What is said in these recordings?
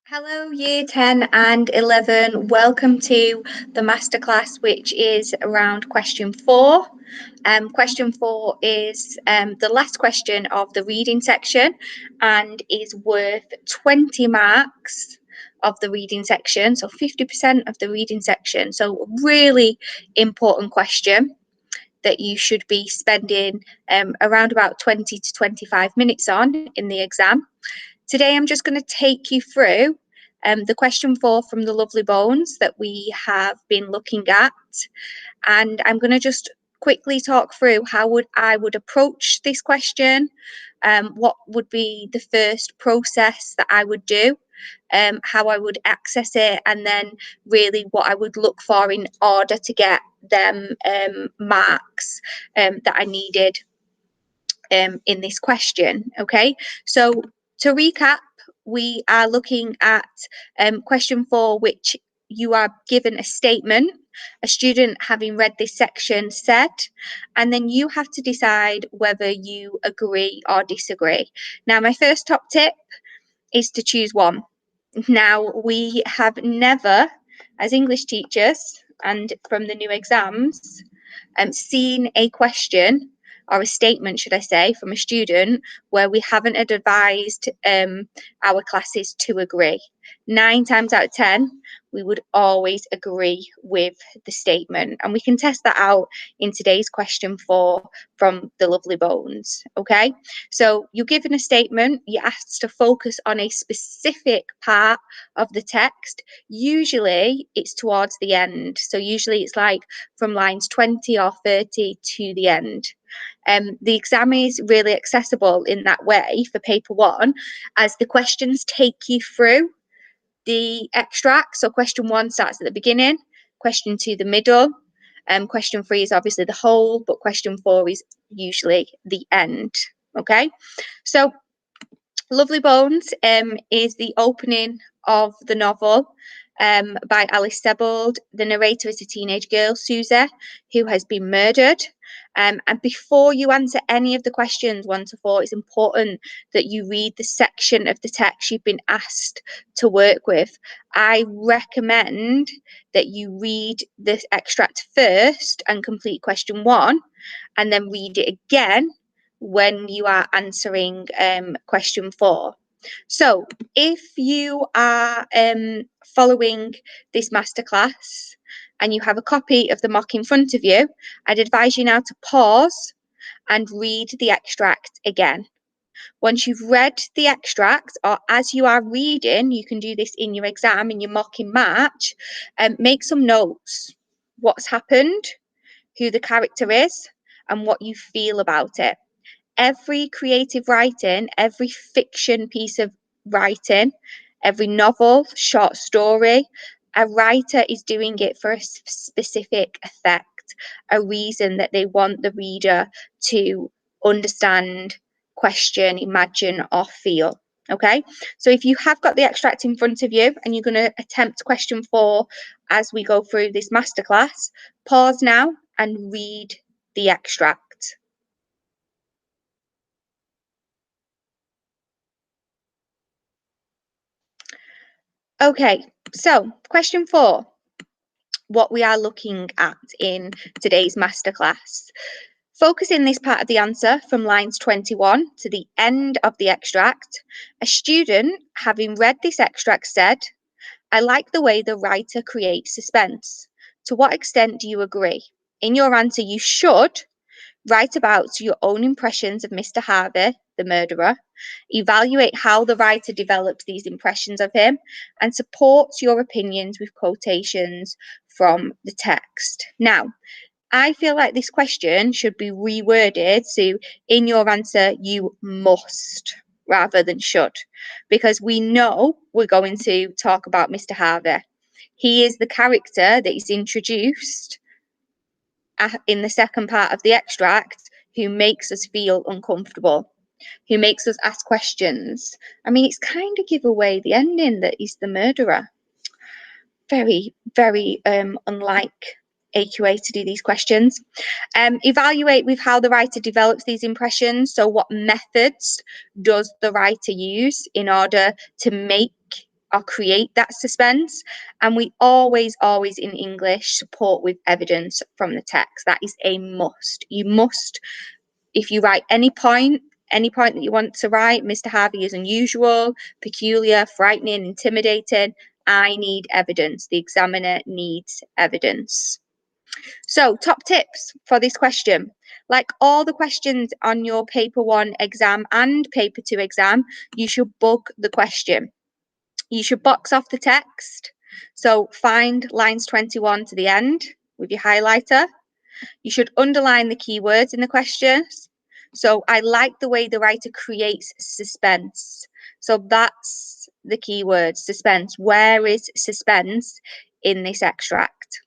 Hello, Year 10 and 11. Welcome to the masterclass, which is around question 4. Question 4 is the last question of the reading section and is worth 20 marks of the reading section, so 50% of the reading section. So, a really important question that you should be spending around about 20 to 25 minutes on in the exam. Today, I'm just going to take you through the question 4 from the Lovely Bones that we have been looking at. And I'm going to just quickly talk through how I would approach this question, what would be the first process that I would do, how I would access it, and then really what I would look for in order to get them marks that I needed in this question. Okay, so to recap, we are looking at question 4, which you are given a statement. A student having read this section said, and then you have to decide whether you agree or disagree. Now, my first top tip is to choose one. Now, we have never, as English teachers and from the new exams, seen a question or a statement, should I say, from a student where we haven't advised our classes to agree. 9 times out of 10, we would always agree with the statement. And we can test that out in today's question 4 from the Lovely Bones. Okay, so you're given a statement, you're asked to focus on a specific part of the text. Usually it's towards the end. So usually it's like from lines 20 or 30 to the end. The exam is really accessible in that way for paper 1, as the questions take you through the extract. So question 1 starts at the beginning, question 2 the middle, question 3 is obviously the whole, but question 4 is usually the end. Okay, so Lovely Bones is the opening of the novel by Alice Sebold. The narrator is a teenage girl, Susie, who has been murdered. And before you answer any of the questions 1 to 4, it's important that you read the section of the text you've been asked to work with. I recommend that you read the extract first and complete question 1, and then read it again when you are answering question 4. So if you are following this masterclass and you have a copy of the mock in front of you, I'd advise you now to pause and read the extract again. Once you've read the extract, or as you are reading, you can do this in your exam, in your mock in March, make some notes. What's happened, who the character is, and what you feel about it. Every creative writing, every fiction piece of writing, every novel, short story, a writer is doing it for a specific effect, a reason that they want the reader to understand, question, imagine, or feel. Okay, so if you have got the extract in front of you and you're going to attempt question 4 as we go through this masterclass, pause now and read the extract. Okay, so question 4, what we are looking at in today's masterclass. Focus in this part of the answer from lines 21 to the end of the extract. A student, having read this extract, said, I like the way the writer creates suspense. To what extent do you agree? In your answer, you should write about your own impressions of Mr. Harvey, the murderer, evaluate how the writer develops these impressions of him, and support your opinions with quotations from the text. Now, I feel like this question should be reworded so in your answer you must rather than should, because we know we're going to talk about Mr. Harvey. He is the character that is introduced in the second part of the extract, who makes us feel uncomfortable, who makes us ask questions. I mean, it's kind of give away the ending that he's the murderer. Very, very unlike AQA to do these questions. Evaluate with how the writer develops these impressions. So what methods does the writer use in order to make or create that suspense. And we always in English support with evidence from the text. That is a must. You must, if you write any point that you want to write, Mr. Harvey is unusual, peculiar, frightening, intimidating, I need evidence. The examiner needs evidence. So, top tips for this question. Like all the questions on your paper 1 exam and paper 2 exam, you should bug the question. You should box off the text. So find lines 21 to the end with your highlighter. You should underline the keywords in the questions. So I like the way the writer creates suspense. So that's the keyword, suspense. Where is suspense in this extract?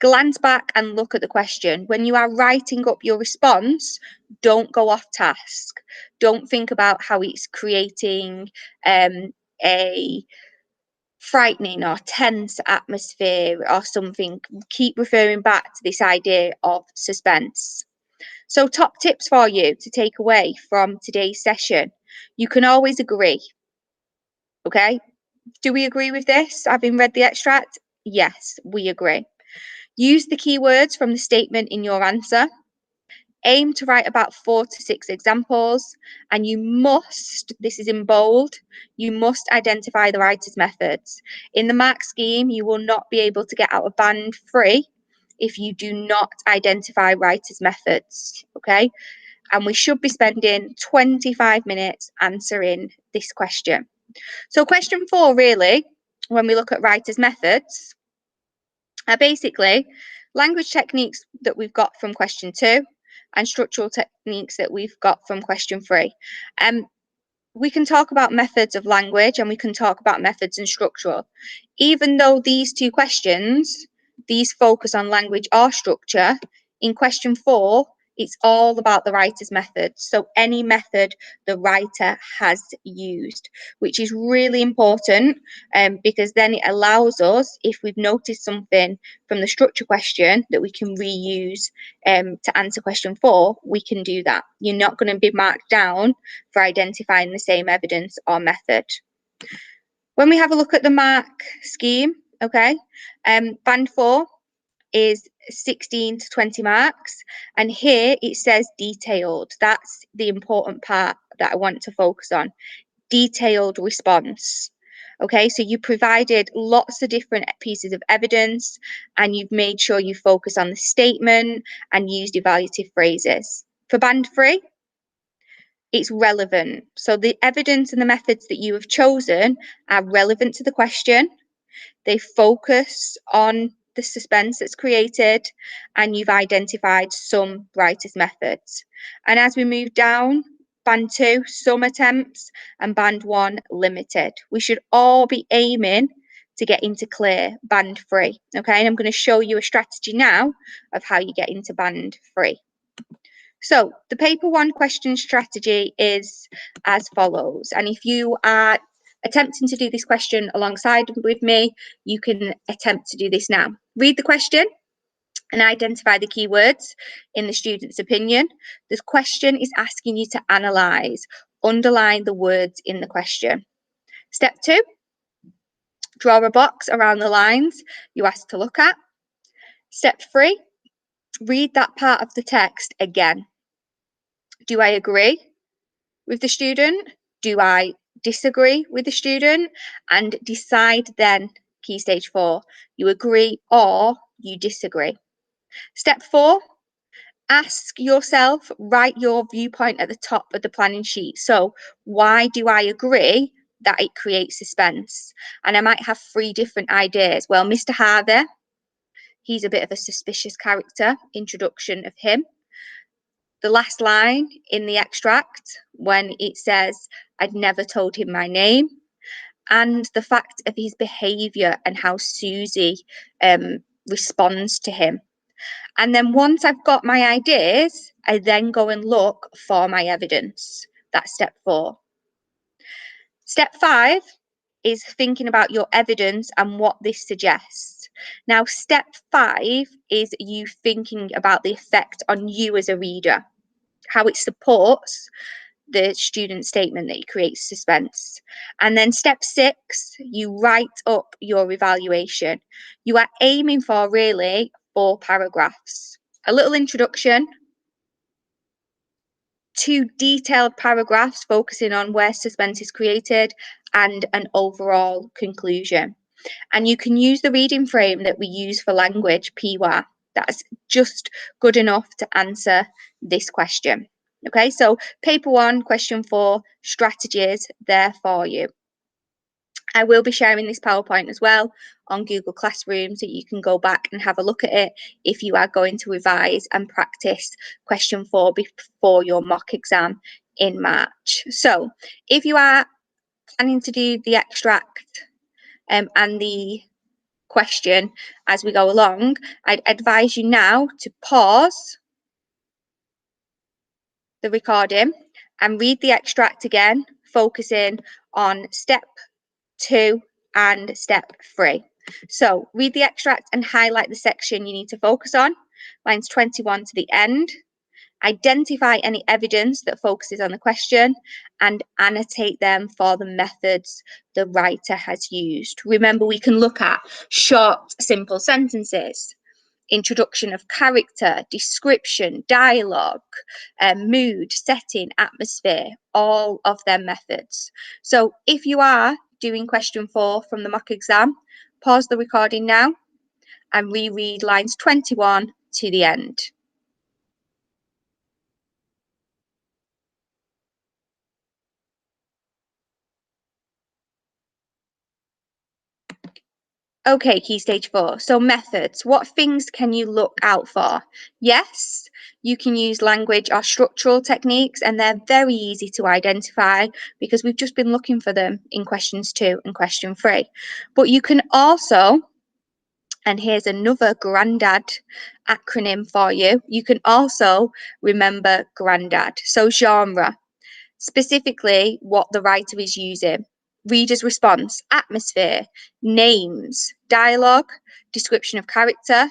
Glance back and look at the question. When you are writing up your response, don't go off task. Don't think about how it's creating a frightening or tense atmosphere or something. Keep referring back to this idea of suspense. So, top tips for you to take away from today's session. You can always agree. Okay, do we agree with this? Having read the extract? Yes, we agree. Use the keywords from the statement in your answer. Aim to write about 4 to 6 examples, and you must, this is in bold, you must identify the writer's methods. In the mark scheme, you will not be able to get out of band 3 if you do not identify writer's methods, okay? And we should be spending 25 minutes answering this question. So question 4, really, when we look at writer's methods, are basically language techniques that we've got from question 2 and structural techniques that we've got from question 3. We can talk about methods of language and we can talk about methods and structural. Even though these 2 questions, these focus on language or structure, in question 4, it's all about the writer's method. So any method the writer has used, which is really important because then it allows us, if we've noticed something from the structure question that we can reuse to answer question 4, we can do that. You're not going to be marked down for identifying the same evidence or method. When we have a look at the mark scheme, okay, band 4 is 16 to 20 marks, and here it says detailed. That's the important part that I want to focus on. Detailed response. Okay, so you provided lots of different pieces of evidence and you've made sure you focus on the statement and used evaluative phrases. For band 3, it's relevant. So the evidence and the methods that you have chosen are relevant to the question. They focus on the suspense that's created, and you've identified some writer's methods. And as we move down, band 2, some attempts, and band 1, limited. We should all be aiming to get into clear band 3. Okay, and I'm going to show you a strategy now of how you get into band 3. So the paper 1 question strategy is as follows. And if you are attempting to do this question alongside with me, you can attempt to do this now. Read the question and identify the keywords in the student's opinion. This question is asking you to analyse, underline the words in the question. Step 2, draw a box around the lines you asked to look at. Step 3, read that part of the text again. Do I agree with the student? Do I disagree with the student? And decide then, key stage 4, you agree or you disagree. Step 4, ask yourself, write your viewpoint at the top of the planning sheet. So why do I agree that it creates suspense? And I might have 3 different ideas. Well, Mr. Harvey, he's a bit of a suspicious character, introduction of him. The last line in the extract when it says, I'd never told him my name, and the fact of his behaviour and how Susie responds to him. And then once I've got my ideas, I then go and look for my evidence. That's step 4. Step 5 is thinking about your evidence and what this suggests. Now, step 5 is you thinking about the effect on you as a reader, how it supports the student statement that creates suspense. And then step 6, you write up your evaluation. You are aiming for really 4 paragraphs. A little introduction, 2 detailed paragraphs focusing on where suspense is created, and an overall conclusion. And you can use the reading frame that we use for language, PWAR. That's just good enough to answer this question. Okay, so paper 1, question 4, strategies there for you. I will be sharing this PowerPoint as well on Google Classroom, so you can go back and have a look at it if you are going to revise and practice question 4 before your mock exam in March. So if you are planning to do the extract and the question as we go along, I'd advise you now to pause the recording and read the extract again, focusing on step 2 and step 3. So read the extract and highlight the section you need to focus on, lines 21 to the end. Identify any evidence that focuses on the question and annotate them for the methods the writer has used. Remember, we can look at short, simple sentences, introduction of character, description, dialogue, mood, setting, atmosphere, all of their methods. So if you are doing question 4 from the mock exam, pause the recording now and reread lines 21 to the end. Okay, key stage 4. So methods, what things can you look out for? Yes, you can use language or structural techniques, and they're very easy to identify because we've just been looking for them in questions 2 and question 3. But you can also, and here's another granddad acronym for you, you can also remember granddad. So genre, specifically what the writer is using, reader's response, atmosphere, names, dialogue, description of character,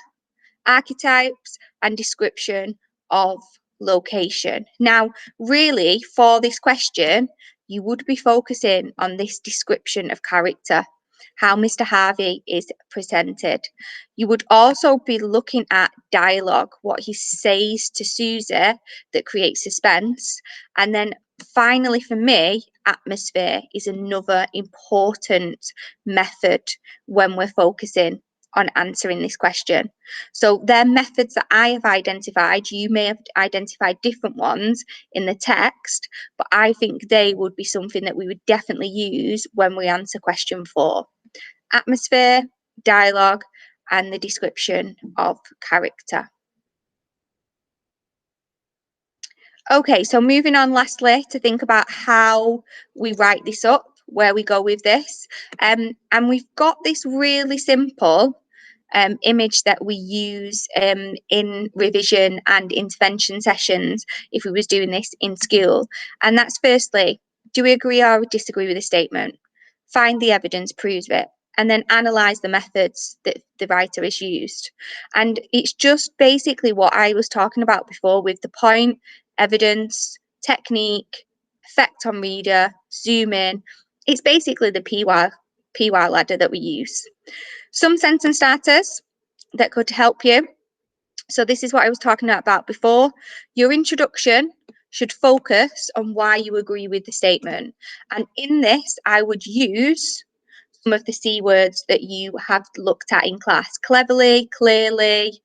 archetypes, and description of location. Now, really, for this question, you would be focusing on this description of character, how Mr. Harvey is presented. You would also be looking at dialogue, what he says to Susie that creates suspense. And then finally, for me, atmosphere is another important method when we're focusing on answering this question. So they're methods that I have identified. You may have identified different ones in the text, but I think they would be something that we would definitely use when we answer question 4. Atmosphere, dialogue, and the description of character. Okay, so moving on lastly to think about how we write this up, where we go with this. And we've got this really simple image that we use in revision and intervention sessions if we was doing this in school. And that's firstly, do we agree or disagree with the statement? Find the evidence, prove it, and then analyze the methods that the writer has used. And it's just basically what I was talking about before with the point, evidence, technique, effect on reader, zoom in. It's basically the PWAR ladder that we use. Some sentence starters that could help you. So this is what I was talking about before. Your introduction should focus on why you agree with the statement. And in this, I would use some of the C words that you have looked at in class: cleverly, clearly,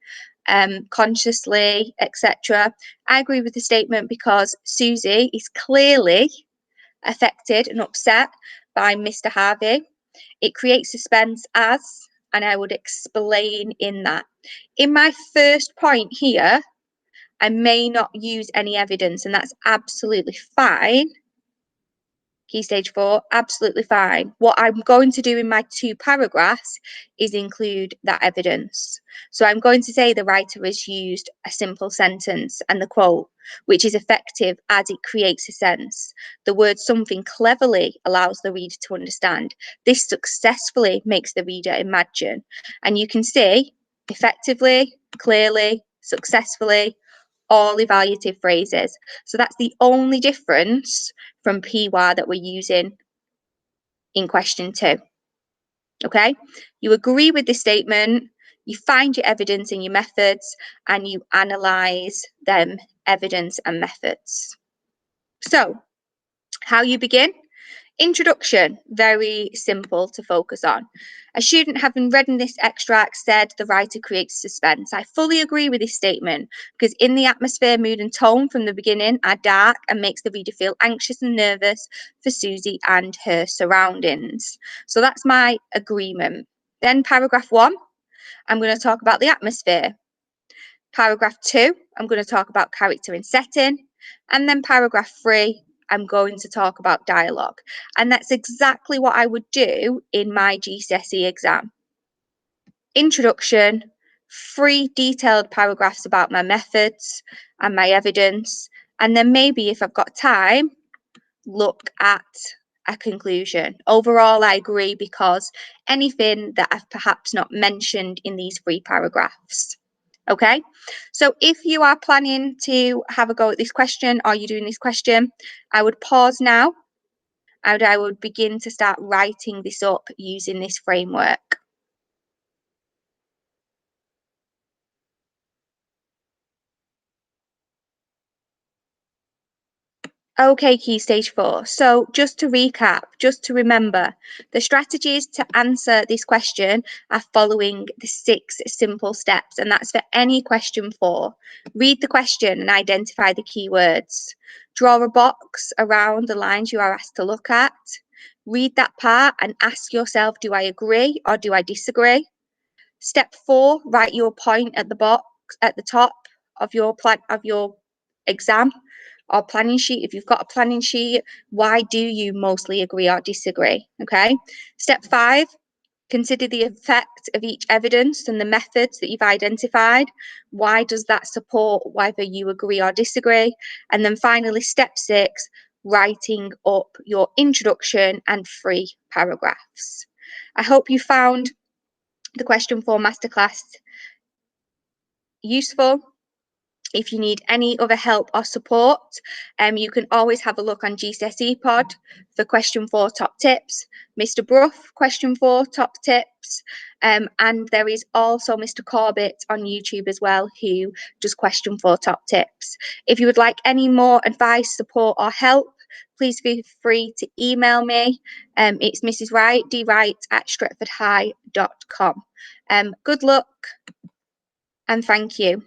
consciously, etc. I agree with the statement because Susie is clearly affected and upset by Mr. Harvey. It creates suspense as, and I would explain in that. In my first point here, I may not use any evidence, and that's absolutely fine. Key stage 4, absolutely fine. What I'm going to do in my 2 paragraphs is include that evidence. So I'm going to say the writer has used a simple sentence and the quote, which is effective as it creates a sense. The word something cleverly allows the reader to understand. This successfully makes the reader imagine. And you can see effectively, clearly, successfully, all evaluative phrases. So that's the only difference from PY that we're using in question 2. Okay, you agree with this statement, you find your evidence and your methods, and you analyze them evidence and methods. So, how you begin? Introduction, very simple to focus on. A student having read in this extract said the writer creates suspense. I fully agree with this statement because in the atmosphere, mood and tone from the beginning are dark and makes the reader feel anxious and nervous for Susie and her surroundings. So that's my agreement. Then paragraph 1, I'm going to talk about the atmosphere. Paragraph 2, I'm going to talk about character and setting. And then paragraph 3, I'm going to talk about dialogue. And that's exactly what I would do in my GCSE exam. Introduction, 3 detailed paragraphs about my methods and my evidence. And then maybe if I've got time, look at a conclusion. Overall, I agree because anything that I've perhaps not mentioned in these 3 paragraphs. Okay, so if you are planning to have a go at this question or you're doing this question, I would pause now and I would begin to start writing this up using this framework. Okay, Key Stage 4. So just to recap, just to remember, the strategies to answer this question are following the 6 simple steps, and that's for any question 4. Read the question and identify the keywords. Draw a box around the lines you are asked to look at. Read that part and ask yourself, do I agree or do I disagree? Step 4, write your point at the box at the top of your exam or planning sheet. If you've got a planning sheet, why do you mostly agree or disagree? Okay. Step 5, consider the effect of each evidence and the methods that you've identified. Why does that support whether you agree or disagree? And then finally, step 6, writing up your introduction and 3 paragraphs. I hope you found the question 4 masterclass useful. If you need any other help or support, you can always have a look on GCSE Pod for question 4 top tips, Mr. Brough question 4 top tips, and there is also Mr. Corbett on YouTube as well who does question 4 top tips. If you would like any more advice, support or help, please feel free to email me. It's Mrs. Wright, dwright@stretfordhigh.com. Good luck and thank you.